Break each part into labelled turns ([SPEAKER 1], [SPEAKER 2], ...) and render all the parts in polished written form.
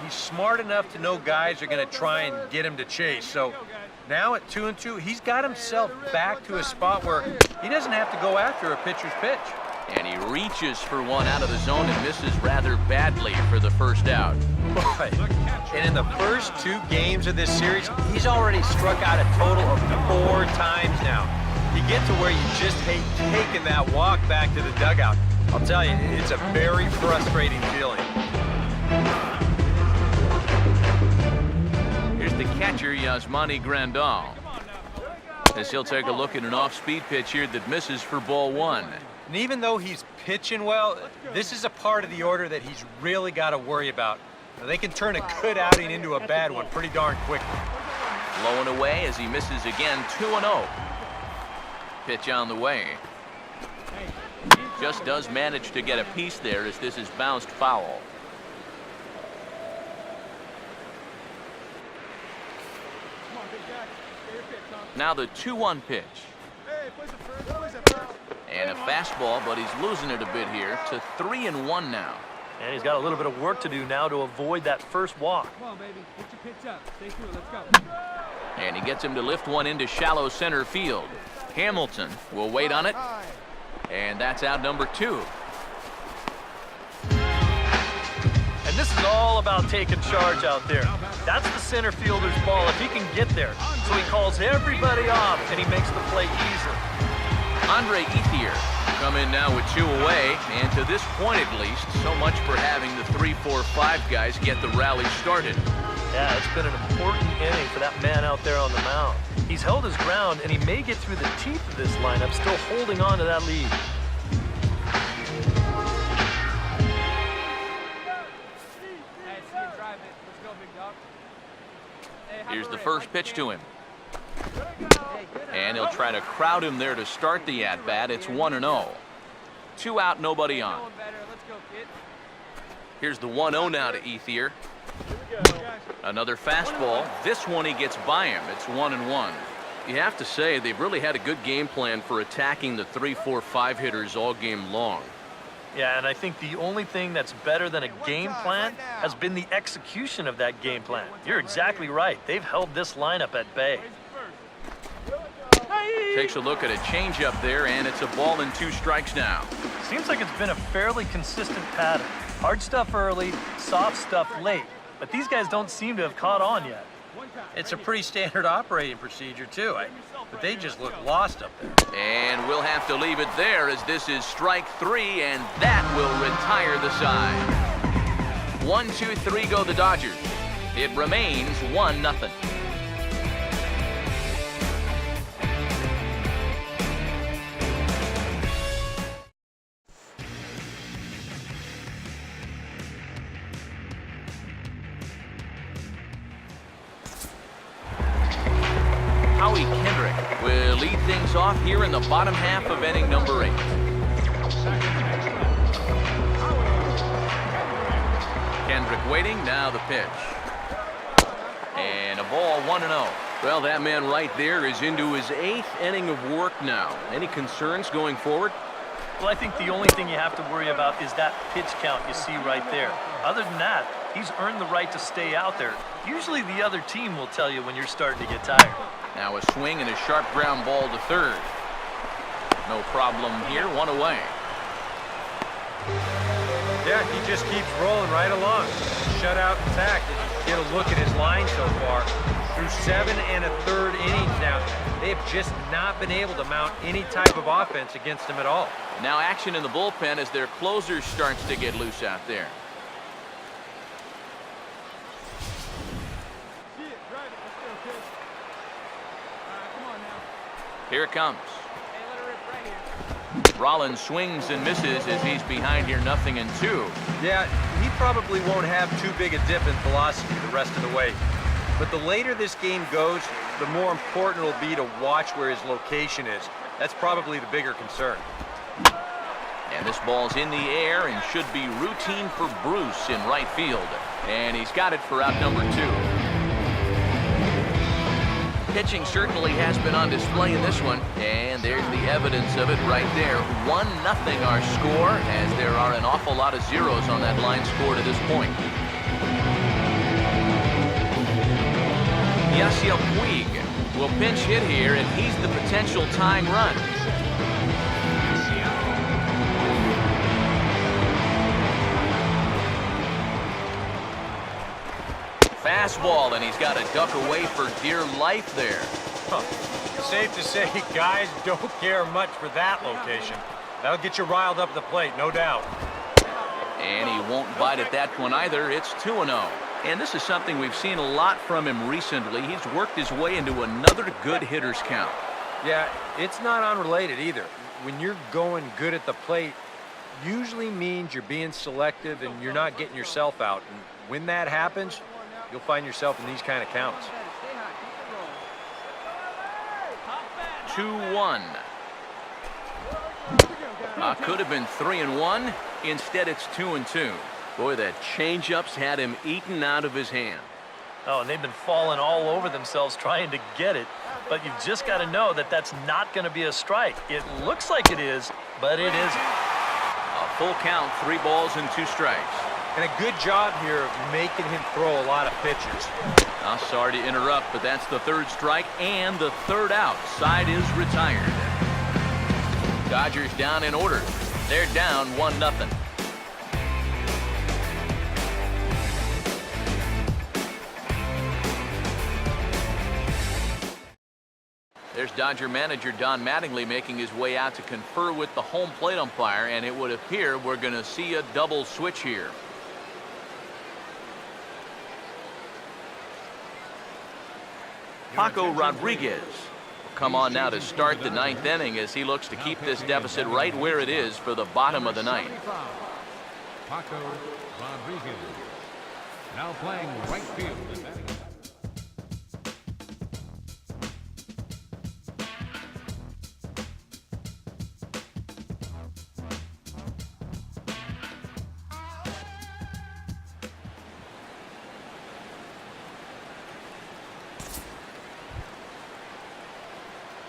[SPEAKER 1] he's smart enough to know guys are going to try and get him to chase. So now at 2-2, he's got himself back to a spot where he doesn't have to go after a pitcher's pitch.
[SPEAKER 2] And he reaches for one out of the zone and misses rather badly for the first out.
[SPEAKER 1] Boy, and in the first 2 games of this series, he's already struck out a total of 4 times now. You get to where you just hate taking that walk back to the dugout. I'll tell you, it's a very frustrating feeling.
[SPEAKER 2] Here's the catcher, Yasmani Grandal, as he'll take a look at an off-speed pitch here that misses for ball 1.
[SPEAKER 1] And even though he's pitching well, this is a part of the order that he's really got to worry about. They can turn a good outing into a bad one pretty darn quickly.
[SPEAKER 2] Low and away as he misses again, 2-0. Pitch on the way. Just does manage to get a piece there as this is bounced foul. Now the 2-1 pitch. And a fastball, but he's losing it a bit here to 3-1 now.
[SPEAKER 3] And he's got a little bit of work to do now to avoid that first walk.
[SPEAKER 4] Come on, baby. Get your pitch up. Stay through it. Let's go.
[SPEAKER 2] And he gets him to lift one into shallow center field. Hamilton will wait on it. And that's out number 2.
[SPEAKER 3] And this is all about taking charge out there. That's the center fielder's ball if he can get there. So he calls everybody off and he makes the play easily.
[SPEAKER 2] Andre Ethier come in now with 2 away, and to this point at least, so much for having the 3-4-5 guys get the rally started.
[SPEAKER 3] Yeah, it's been an important inning for that man out there on the mound. He's held his ground, and he may get through the teeth of this lineup, still holding on to that lead.
[SPEAKER 2] Here's the first pitch to him. And he'll try to crowd him there to start the at-bat. It's 1-0. 2 out, nobody on. Here's the 1-0 now to Ethier. Another fastball. This one he gets by him. It's 1-1. You have to say they've really had a good game plan for attacking the 3-4-5 hitters all game long.
[SPEAKER 3] Yeah, and I think the only thing that's better than a game plan has been the execution of that game plan. You're exactly right. They've held this lineup at bay.
[SPEAKER 2] Takes a look at a changeup there, and it's a ball and 2 strikes now.
[SPEAKER 3] Seems like it's been a fairly consistent pattern. Hard stuff early, soft stuff late. But these guys don't seem to have caught on yet.
[SPEAKER 1] It's a pretty standard operating procedure, too. But they just look lost up there.
[SPEAKER 2] And we'll have to leave it there as this is strike 3, and that will retire the side. 1-2-3 go the Dodgers. It remains 1-0. Will lead things off here in the bottom half of inning number 8. Kendrick waiting, now the pitch. And a ball, 1-0. Well, that man right there is into his 8th inning of work now. Any concerns going forward?
[SPEAKER 3] Well, I think the only thing you have to worry about is that pitch count you see right there. Other than that, he's earned the right to stay out there. Usually the other team will tell you when you're starting to get tired.
[SPEAKER 2] Now a swing and a sharp ground ball to third. No problem here, 1 away.
[SPEAKER 1] Yeah, he just keeps rolling right along. Shutout intact. Get a look at his line so far. Through 7 1/3 innings now, they have just not been able to mount any type of offense against him at all.
[SPEAKER 2] Now action in the bullpen as their closer starts to get loose out there. Here it comes. Rollins swings and misses as he's behind here, 0-2.
[SPEAKER 1] Yeah, he probably won't have too big a dip in velocity the rest of the way. But the later this game goes, the more important it'll be to watch where his location is. That's probably the bigger concern.
[SPEAKER 2] And this ball's in the air and should be routine for Bruce in right field. And he's got it for out number 2. Pitching certainly has been on display in this one, and there's the evidence of it right there. 1-0 our score, as there are an awful lot of zeros on that line score to this point. Puig will pinch hit here, and he's the potential tying run. Fastball, and he's got to duck away for dear life there.
[SPEAKER 1] Huh. Safe to say, guys don't care much for that location. That'll get you riled up at the plate, no doubt.
[SPEAKER 2] And he won't bite at that one either. It's 2-0. And this is something we've seen a lot from him recently. He's worked his way into another good hitter's count.
[SPEAKER 1] Yeah, it's not unrelated either. When you're going good at the plate, usually means you're being selective and you're not getting yourself out. And when that happens, you'll find yourself in these kind of counts.
[SPEAKER 2] 2-1. Could have been 3-1. Instead, it's 2-2. Boy, that changeup's had him eaten out of his hand.
[SPEAKER 3] Oh, and they've been falling all over themselves trying to get it. But you've just got to know that that's not going to be a strike. It looks like it is, but it isn't.
[SPEAKER 2] A full count, 3 balls and 2 strikes.
[SPEAKER 1] And a good job here of making him throw a lot of pitches.
[SPEAKER 2] Sorry to interrupt, but that's the 3rd strike and the 3rd out. Side is retired. Dodgers down in order. They're down 1-0. There's Dodger manager Don Mattingly making his way out to confer with the home plate umpire, and it would appear we're going to see a double switch here. Paco Rodriguez will come on now to start the 9th inning as he looks to keep this deficit right where it is for the bottom of the 9th.
[SPEAKER 4] Paco Rodriguez. Now playing right field.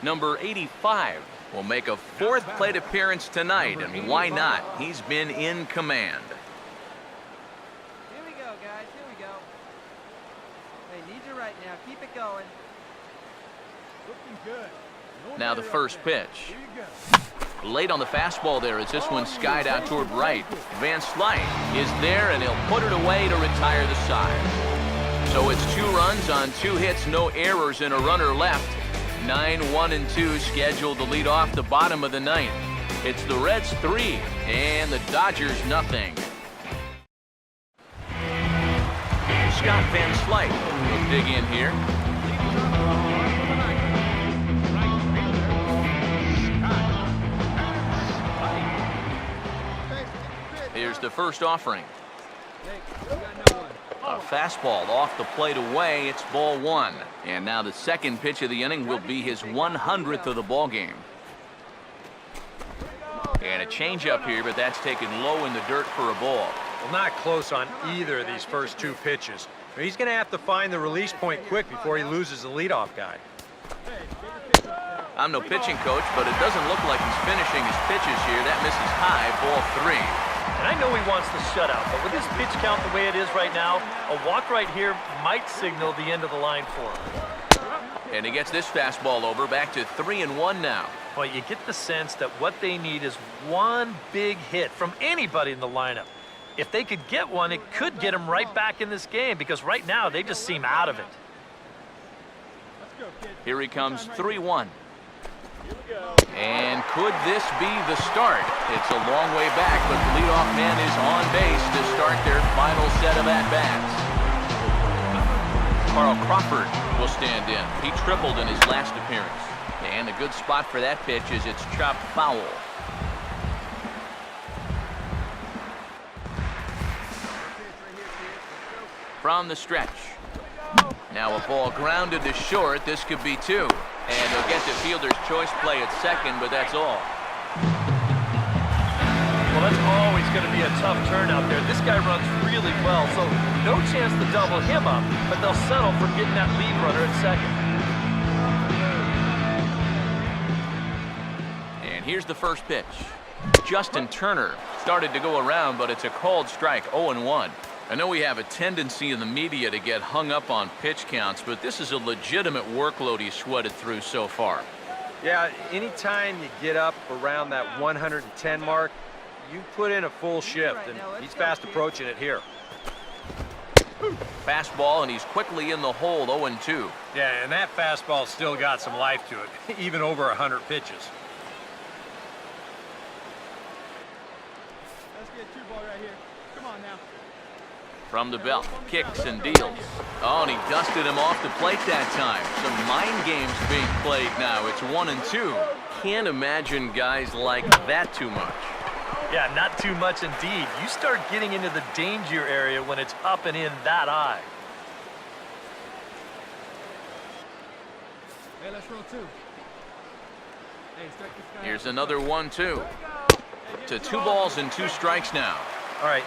[SPEAKER 2] Number 85 will make a 4th plate appearance tonight, and why not? He's been in command.
[SPEAKER 5] Here we go, guys. Here we go. Hey, need you right now. Keep it going.
[SPEAKER 4] Looking good.
[SPEAKER 2] Now the first pitch. Late on the fastball there as this one skied out toward right. Van Slyke is there, and he'll put it away to retire the side. So it's 2 runs on 2 hits, no errors, and a runner left. 9-1-2 scheduled to lead off the bottom of the 9th. It's the Reds 3 and the Dodgers nothing. Scott Van Slyke will dig in here. Here's the first offering. A fastball off the plate away. It's ball 1. And now the second pitch of the inning will be his 100th of the ball game. And a changeup here, but that's taken low in the dirt for a ball.
[SPEAKER 1] Well, not close on either of these first 2 pitches. He's going to have to find the release point quick before he loses the leadoff guy.
[SPEAKER 2] I'm no pitching coach, but it doesn't look like he's finishing his pitches here. That misses high, ball 3.
[SPEAKER 3] And I know he wants the shutout, but with his pitch count the way it is right now, a walk right here might signal the end of the line for him.
[SPEAKER 2] And he gets this fastball over, back to 3-1 now.
[SPEAKER 3] Well, you get the sense that what they need is one big hit from anybody in the lineup. If they could get one, it could get them right back in this game, because right now they just seem out of it.
[SPEAKER 2] Here he comes, 3-1. And could this be the start? It's a long way back, but the leadoff man is on base to start their final set of at-bats. Carl Crawford will stand in. He tripled in his last appearance. And a good spot for that pitch is it's chopped foul. From the stretch. Now a ball grounded to short. This could be 2. And they'll get the fielder's choice play at second, but that's all.
[SPEAKER 3] Well, that's always going to be a tough turn out there. This guy runs really well, so no chance to double him up, but they'll settle for getting that lead runner at second.
[SPEAKER 2] And here's the first pitch. Justin Turner started to go around, but it's a called strike, 0-1. I know we have a tendency in the media to get hung up on pitch counts, but this is a legitimate workload he's sweated through so far.
[SPEAKER 1] Yeah, anytime you get up around that 110 mark, you put in a full shift, and he's fast approaching it here.
[SPEAKER 2] Fastball, and he's quickly in the hole, 0-2.
[SPEAKER 1] Yeah, and that fastball still got some life to it, even over 100 pitches.
[SPEAKER 4] Let's get 2-ball right here. Come on now.
[SPEAKER 2] From the belt, kicks and deals. Oh, and he dusted him off the plate that time. Some mind games being played now. It's 1-2. Can't imagine guys like that too much.
[SPEAKER 3] Yeah, not too much indeed. You start getting into the danger area when it's up and in that high.
[SPEAKER 4] Hey, let's roll 2. Hey, strike this guy
[SPEAKER 2] Here's
[SPEAKER 4] out.
[SPEAKER 2] another 1-2. To 2 balls and 2 strikes now.
[SPEAKER 1] All right,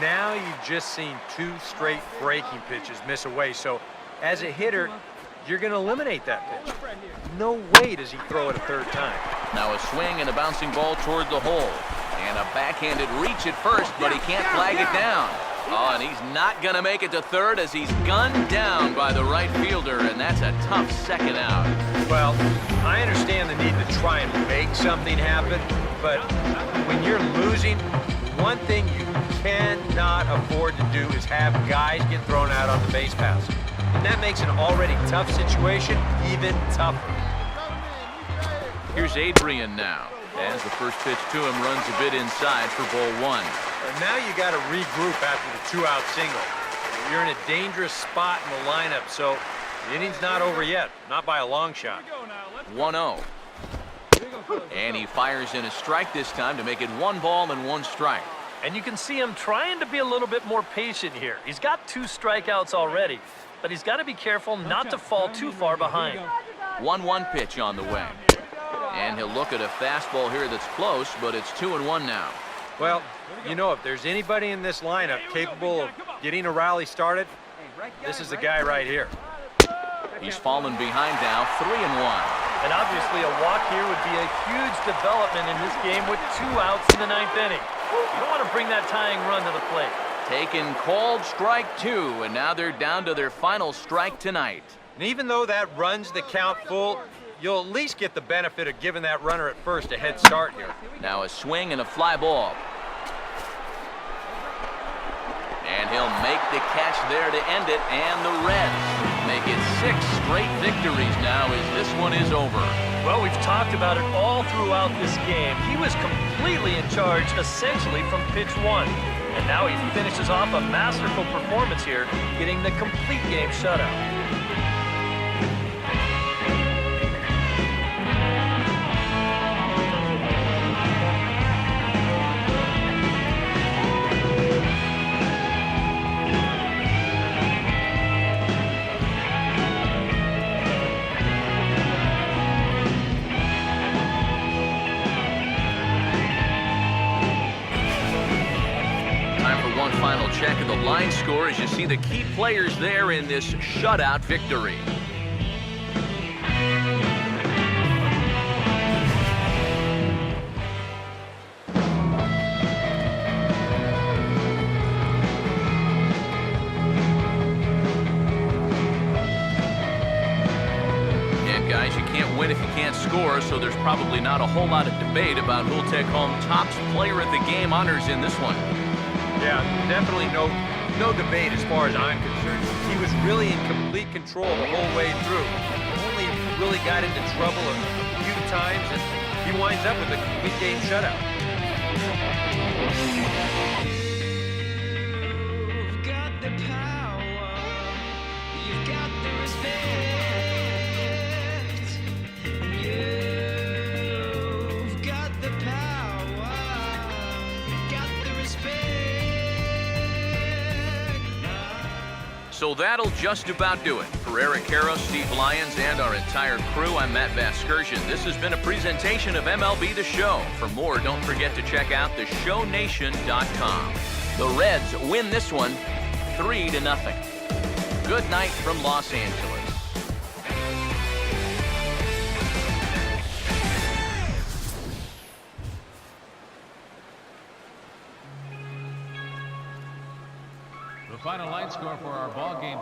[SPEAKER 1] now you've just seen 2 straight breaking pitches miss away, so as a hitter, you're going to eliminate that pitch. No way does he throw it a third time.
[SPEAKER 2] Now a swing and a bouncing ball toward the hole. And a backhanded reach at first, but he can't flag it down. Oh, and he's not going to make it to third as he's gunned down by the right fielder, and that's a tough second out.
[SPEAKER 1] Well, I understand the need to try and make something happen, but when you're losing, one thing you cannot afford to do is have guys get thrown out on the base pass. And that makes an already tough situation even tougher.
[SPEAKER 2] Here's Adrian now, as the first pitch to him runs a bit inside for ball 1.
[SPEAKER 1] And now you got to regroup after the 2-out single. You're in a dangerous spot in the lineup, so the inning's not over yet, not by a long shot.
[SPEAKER 2] 1-0. And he fires in a strike this time to make it 1 ball and 1 strike.
[SPEAKER 3] And you can see him trying to be a little bit more patient here. He's got 2 strikeouts already, but he's got to be careful not to fall too far behind.
[SPEAKER 2] 1-1 pitch on the way. And he'll look at a fastball here that's close, but it's 2-1 now.
[SPEAKER 1] Well, you know, if there's anybody in this lineup capable of getting a rally started, this is the guy right here.
[SPEAKER 2] He's fallen behind now, 3-1.
[SPEAKER 3] And obviously a walk here would be a huge development in this game with 2 outs in the 9th inning. You don't want to bring that tying run to the plate.
[SPEAKER 2] Taken called strike 2, and now they're down to their final strike tonight.
[SPEAKER 1] And even though that runs the count full, you'll at least get the benefit of giving that runner at first a head start here.
[SPEAKER 2] Now a swing and a fly ball. And he'll make the catch there to end it, and the Reds make it 6 straight victories now as this one is over.
[SPEAKER 3] Well, we've talked about it all throughout this game. He was completely in charge, essentially, from pitch 1. And now he finishes off a masterful performance here, getting the complete game shutout.
[SPEAKER 2] Final check of the line score as you see the key players there in this shutout victory. Yeah, guys, you can't win if you can't score, so there's probably not a whole lot of debate about who'll take home Topps Player of the Game honors in this one.
[SPEAKER 1] Yeah, definitely no debate as far as I'm concerned. He was really in complete control the whole way through. Only really got into trouble a few times, and he winds up with a complete game shutout.
[SPEAKER 6] You've got the power, you've got the respect, you've got the power, got the respect.
[SPEAKER 2] So that'll just about do it. For Eric Harrow, Steve Lyons, and our entire crew, I'm Matt Vasgersian. This has been a presentation of MLB The Show. For more, don't forget to check out theshownation.com. The Reds win this one 3-0. Good night from Los Angeles.
[SPEAKER 7] final line score for our ball game.